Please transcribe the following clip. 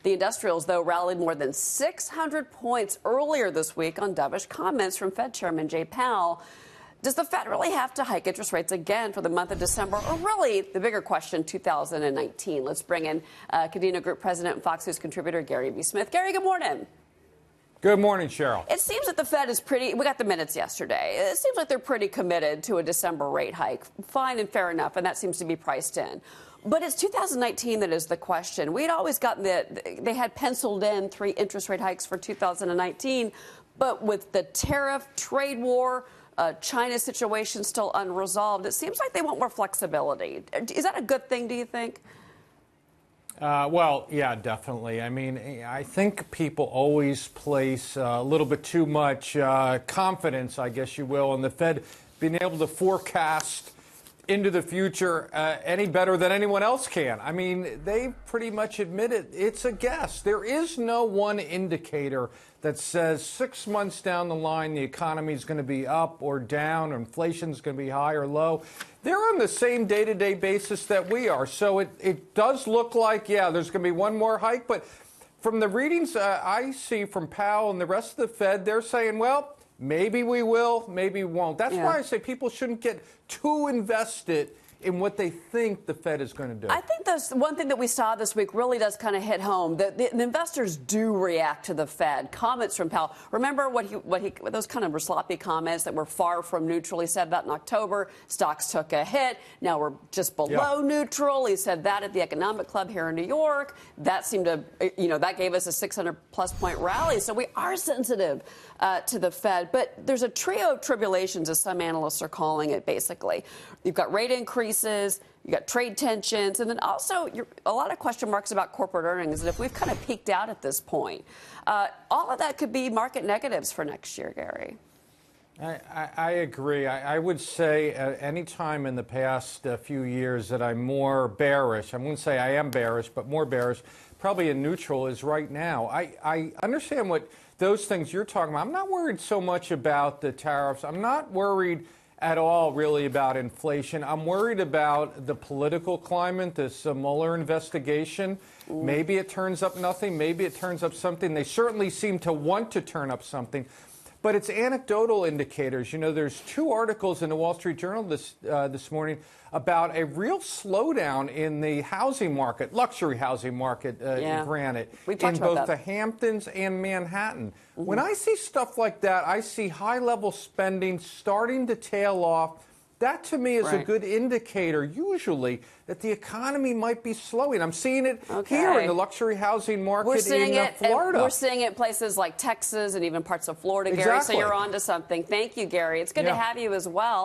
The industrials, though, rallied more than 600 points earlier this week on dovish comments from Fed Chairman Jay Powell. Does the Fed really have to hike interest rates again for the month of December? Or really, the bigger question, 2019? Let's bring in Cadena Group President and Fox News contributor Gary B. Smith. Gary, good morning. Good morning, Cheryl. It seems that the Fed is we got the minutes yesterday. It seems like they're pretty committed to a December rate hike. Fine and fair enough, and that seems to be priced in. But it's 2019 that is the question. We'd always gotten they had penciled in 3 interest rate hikes for 2019, but with the tariff, trade war, China situation still unresolved, it seems like they want more flexibility. Is that a good thing, do you think? Well, yeah, definitely. I mean, I think people always place a little bit too much confidence, I guess you will, in the Fed being able to forecast into the future any better than anyone else can. I mean, they pretty much admitted it's a guess. There is no one indicator that says 6 months down the line the economy is going to be up or down, or inflation is going to be high or low. They're on the same day-to-day basis that we are. So it does look like, yeah, there's going to be one more hike. But from the readings I see from Powell and the rest of the Fed, they're saying, well, maybe we will, maybe we won't. That's why I say people shouldn't get too invested in what they think the Fed is going to do. I think that's one thing that we saw this week really does kind of hit home. The investors do react to the Fed. Comments from Powell. Remember what those kind of sloppy comments that were far from neutral. He said that in October. Stocks took a hit. Now we're just below neutral. He said that at the Economic Club here in New York. That seemed to, that gave us a 600-plus point rally. So we are sensitive to the Fed. But there's a trio of tribulations, as some analysts are calling it, basically. You've got rate increases, you got trade tensions, and then also a lot of question marks about corporate earnings. And if we've kind of peaked out at this point, all of that could be market negatives for next year, Gary. I agree. I would say at any time in the past few years that I'm more bearish. I wouldn't say I am bearish, but more bearish, probably in neutral, is right now. I understand what those things you're talking about. I'm not worried so much about the tariffs. I'm not worried at all, really, about inflation. I'm worried about the political climate, this Mueller investigation. Maybe it turns up nothing. Maybe it turns up something. They certainly seem to want to turn up something. But it's anecdotal indicators. There's 2 articles in the Wall Street Journal this morning about a real slowdown in the housing market, luxury housing market, granted, in both the Hamptons and Manhattan. When I see stuff like that, I see high-level spending starting to tail off. That, to me, is a good indicator, usually, that the economy might be slowing. I'm seeing it here in the luxury housing market in Florida. We're seeing it in places like Texas and even parts of Florida, Gary. So you're on to something. Thank you, Gary. It's good to have you as well.